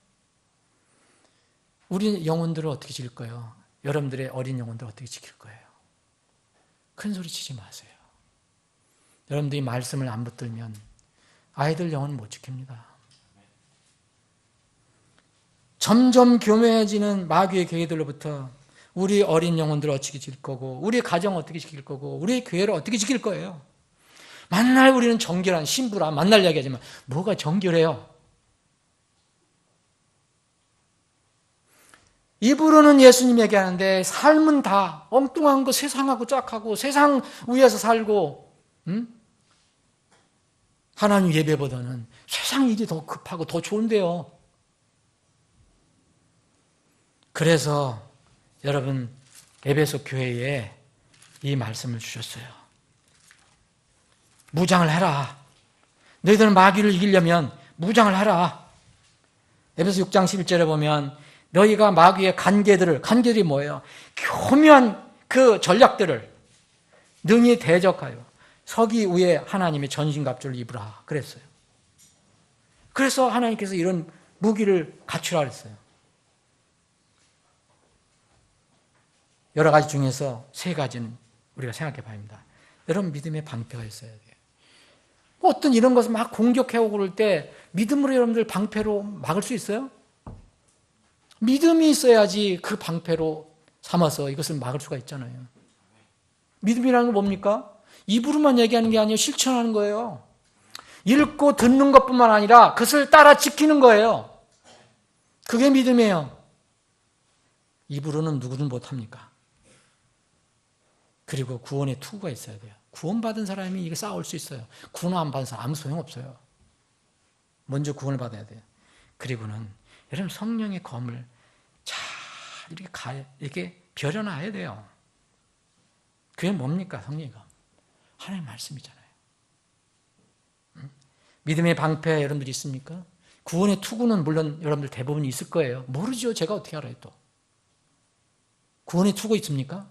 우리 영혼들을 어떻게 지킬 거예요? 여러분들의 어린 영혼들을 어떻게 지킬 거예요? 큰 소리 치지 마세요. 여러분들이 말씀을 안 붙들면 아이들 영혼은 못 지킵니다. 점점 교묘해지는 마귀의 계획들로부터 우리 어린 영혼들을 어떻게 지킬 거고, 우리 가정을 어떻게 지킬 거고, 우리 교회를 어떻게 지킬 거예요? 만날 우리는 정결한 신부라 만날 이야기하지만 뭐가 정결해요? 입으로는 예수님 얘기하는데 삶은 다 엉뚱한 거, 세상하고 짝하고 세상 위에서 살고, 하나님 예배보다는 세상 일이 더 급하고 더 좋은데요. 그래서 여러분 에베소 교회에 이 말씀을 주셨어요. 무장을 해라. 너희들은 마귀를 이기려면 무장을 해라. 에베소 6장 11절에 보면 너희가 마귀의 간계들이 뭐예요? 교묘한 그 전략들을 능히 대적하여 서기 위에 하나님의 전신갑주를 입으라 그랬어요. 그래서 하나님께서 이런 무기를 갖추라 그랬어요. 여러 가지 중에서 세 가지는 우리가 생각해 봐야 합니다. 여러분, 믿음의 방패가 있어야 돼요. 어떤 이런 것을 막 공격해오고 그럴 때 믿음으로 여러분들 방패로 막을 수 있어요? 믿음이 있어야지 그 방패로 삼아서 이것을 막을 수가 있잖아요. 믿음이라는 건 뭡니까? 입으로만 얘기하는 게 아니에요. 실천하는 거예요. 읽고 듣는 것뿐만 아니라 그것을 따라 지키는 거예요. 그게 믿음이에요. 입으로는 누구든 못합니까? 그리고 구원의 투구가 있어야 돼요. 구원받은 사람이 이게 싸울 수 있어요. 구원 안 받은 사람 아무 소용없어요. 먼저 구원을 받아야 돼요. 그리고는 여러분 성령의 검을 잘 이렇게 벼려놔야 돼요. 그게 뭡니까? 성령의 검. 하나님의 말씀이잖아요. 믿음의 방패 여러분들이 있습니까? 구원의 투구는 물론 여러분들 대부분 있을 거예요. 모르죠. 제가 어떻게 알아요 또. 구원의 투구 있습니까?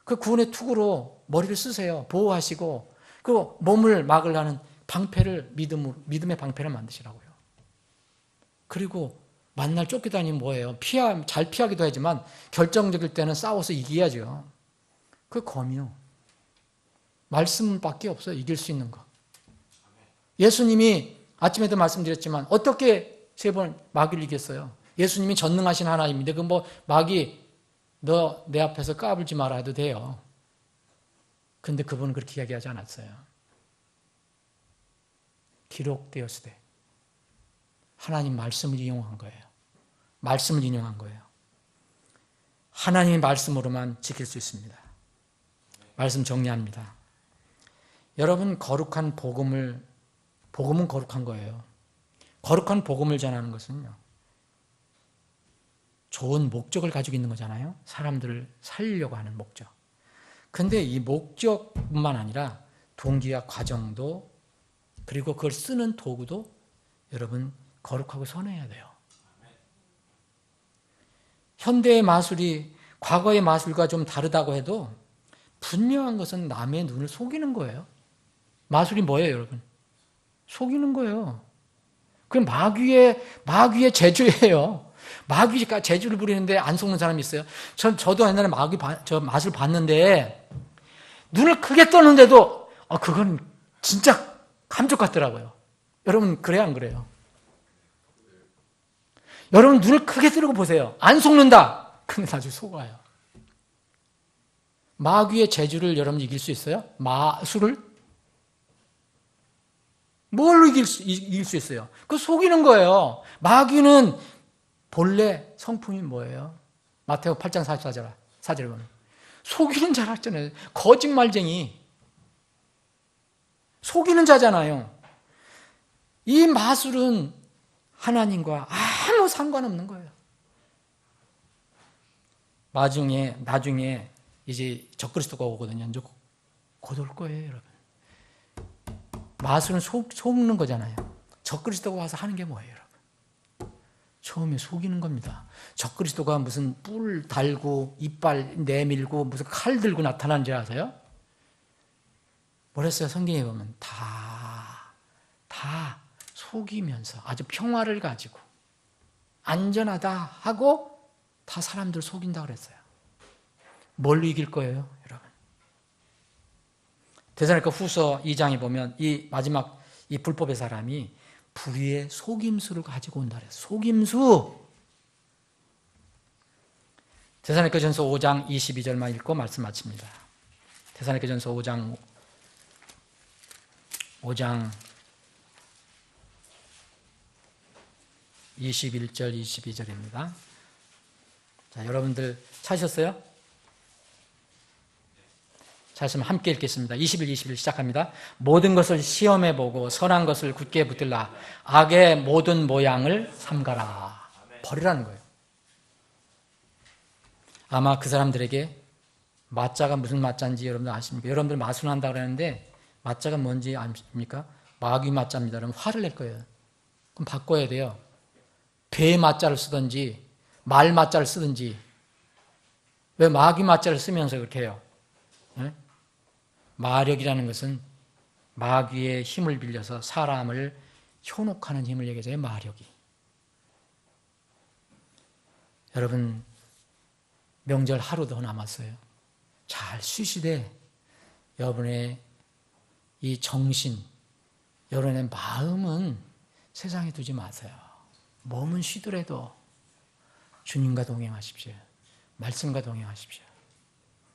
그 구원의 투구로 머리를 쓰세요. 보호하시고 그 몸을 막으려는 방패를 믿음의 방패를 만드시라고요. 그리고 만날 쫓기다니면 뭐예요? 잘 피하기도 하지만 결정적일 때는 싸워서 이겨야죠. 그 검이요. 말씀밖에 없어요. 이길 수 있는 거. 예수님이 아침에도 말씀드렸지만 어떻게 3번 마귀를 이겼어요? 예수님이 전능하신 하나님인데 그 뭐 마귀 너 내 앞에서 까불지 말아 해도 돼요. 근데 그분은 그렇게 이야기하지 않았어요. 기록되었으되 하나님 말씀을 이용한 거예요. 말씀을 인용한 거예요. 하나님의 말씀으로만 지킬 수 있습니다. 말씀 정리합니다. 여러분 거룩한 복음은 거룩한 거예요. 거룩한 복음을 전하는 것은요. 좋은 목적을 가지고 있는 거잖아요. 사람들을 살리려고 하는 목적. 근데 이 목적뿐만 아니라 동기와 과정도 그리고 그걸 쓰는 도구도 여러분 거룩하고 선해야 돼요. 현대의 마술이 과거의 마술과 좀 다르다고 해도 분명한 것은 남의 눈을 속이는 거예요. 마술이 뭐예요, 여러분? 속이는 거예요. 그게 마귀의 재주예요. 마귀가 재주를 부리는데 안 속는 사람이 있어요. 저도 옛날에 마술 봤는데 눈을 크게 떴는데도 그건 진짜 감쪽 같더라고요. 여러분 그래요, 안 그래요? 여러분 눈을 크게 뜨고 보세요. 안 속는다. 근데 아주 속아요. 마귀의 재주를 여러분 이길 수 있어요? 마술을? 뭘로 이길 수 있어요? 그거 속이는 거예요. 마귀는 본래 성품이 뭐예요? 마태오 8장 44절에 보면 속이는 자라 했잖아요. 거짓말쟁이. 속이는 자잖아요. 이 마술은 하나님과 아무 상관없는 거예요. 나중에 이제 적그리스도가 오거든요. 이제 곧 올 거예요, 여러분. 마술은 속는 거잖아요. 적그리스도가 와서 하는 게 뭐예요, 여러분? 처음에 속이는 겁니다. 적그리스도가 무슨 뿔 달고 이빨 내밀고 무슨 칼 들고 나타나는 줄 아세요? 뭐랬어요? 성경에 보면 다 속이면서 아주 평화를 가지고 안전하다 하고 다 사람들 속인다 그랬어요. 뭘로 이길 거예요, 여러분? 데살로니가 후서 2장에 보면 이 마지막 이 불법의 사람이 불의의 속임수를 가지고 온다 그랬어요. 속임수. 데살로니가전서 5장 22절만 읽고 말씀 마칩니다. 데살로니가전서 5장 21절 22절입니다. 자, 여러분들 찾으셨어요? 찾으시면 함께 읽겠습니다. 21 시작합니다. 모든 것을 시험해보고 선한 것을 굳게 붙들라. 악의 모든 모양을 삼가라. 버리라는 거예요. 아마 그 사람들에게 마자가 무슨 마자인지 여러분들 아십니까? 여러분들 마술한다고 그러는데 마자가 뭔지 아십니까? 마귀 마자입니다. 그러면 화를 낼 거예요. 그럼 바꿔야 돼요. 배 마자를 쓰든지 말 마자를 쓰든지. 왜 마귀 마자를 쓰면서 그렇게 해요? 네? 마력이라는 것은 마귀의 힘을 빌려서 사람을 현혹하는 힘을 얘기해서요, 마력이. 여러분, 명절 하루 더 남았어요. 잘 쉬시되 여러분의 이 정신, 여러분의 마음은 세상에 두지 마세요. 몸은 쉬더라도 주님과 동행하십시오. 말씀과 동행하십시오.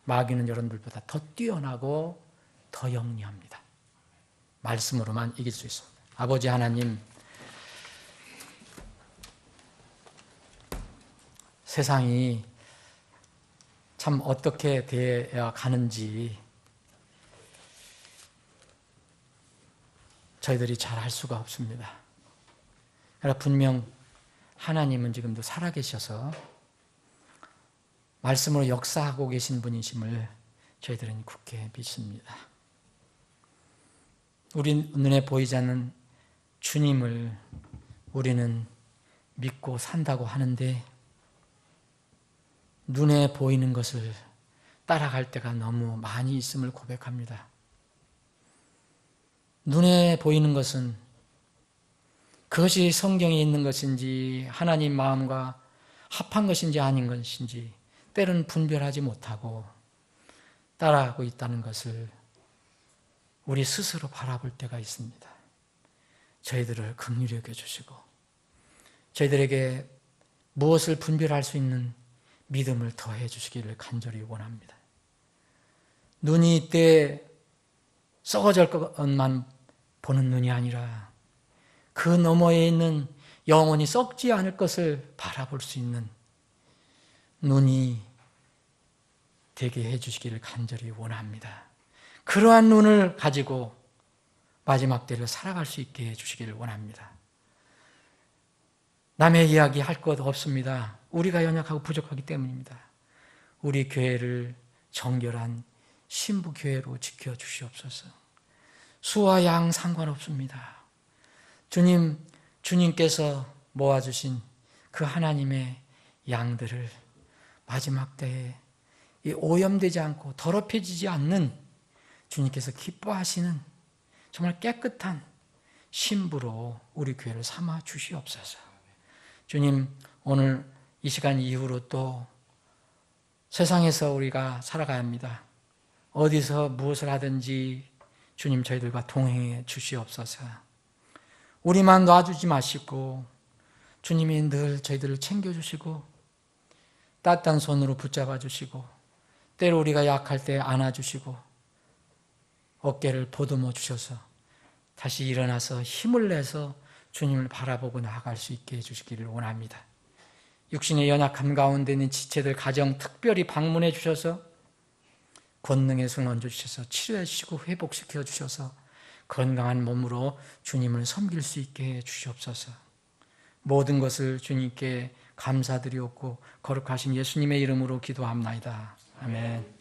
마귀는 여러분들보다 더 뛰어나고 더 영리합니다. 말씀으로만 이길 수 있습니다. 아버지 하나님, 세상이 참 어떻게 되어 가는지 저희들이 잘 알 수가 없습니다. 그러나 분명 하나님은 지금도 살아계셔서 말씀으로 역사하고 계신 분이심을 저희들은 굳게 믿습니다. 우리 눈에 보이지 않는 주님을 우리는 믿고 산다고 하는데 눈에 보이는 것을 따라갈 때가 너무 많이 있음을 고백합니다. 눈에 보이는 것은 그것이 성경에 있는 것인지 하나님 마음과 합한 것인지 아닌 것인지 때로는 분별하지 못하고 따라가고 있다는 것을 우리 스스로 바라볼 때가 있습니다. 저희들을 긍휼히 여겨주시고 저희들에게 무엇을 분별할 수 있는 믿음을 더해 주시기를 간절히 원합니다. 눈이 이때 썩어질 것만 보는 눈이 아니라 그 너머에 있는 영원히 썩지 않을 것을 바라볼 수 있는 눈이 되게 해주시기를 간절히 원합니다. 그러한 눈을 가지고 마지막 때를 살아갈 수 있게 해주시기를 원합니다. 남의 이야기 할 것 없습니다. 우리가 연약하고 부족하기 때문입니다. 우리 교회를 정결한 신부교회로 지켜주시옵소서. 수와 양 상관없습니다. 주님께서 모아주신 그 하나님의 양들을 마지막 때에 오염되지 않고 더럽혀지지 않는 주님께서 기뻐하시는 정말 깨끗한 신부로 우리 교회를 삼아 주시옵소서. 주님, 오늘 이 시간 이후로 또 세상에서 우리가 살아가야 합니다. 어디서 무엇을 하든지 주님 저희들과 동행해 주시옵소서. 우리만 놔주지 마시고 주님이 늘 저희들을 챙겨주시고 따뜻한 손으로 붙잡아 주시고 때로 우리가 약할 때 안아주시고 어깨를 보듬어 주셔서 다시 일어나서 힘을 내서 주님을 바라보고 나아갈 수 있게 해주시기를 원합니다. 육신의 연약함 가운데 있는 지체들 가정 특별히 방문해 주셔서 권능의 손 얹어주셔서 치료해 주시고 회복시켜 주셔서 건강한 몸으로 주님을 섬길 수 있게 해 주시옵소서. 모든 것을 주님께 감사드리옵고 거룩하신 예수님의 이름으로 기도합나이다. 아멘.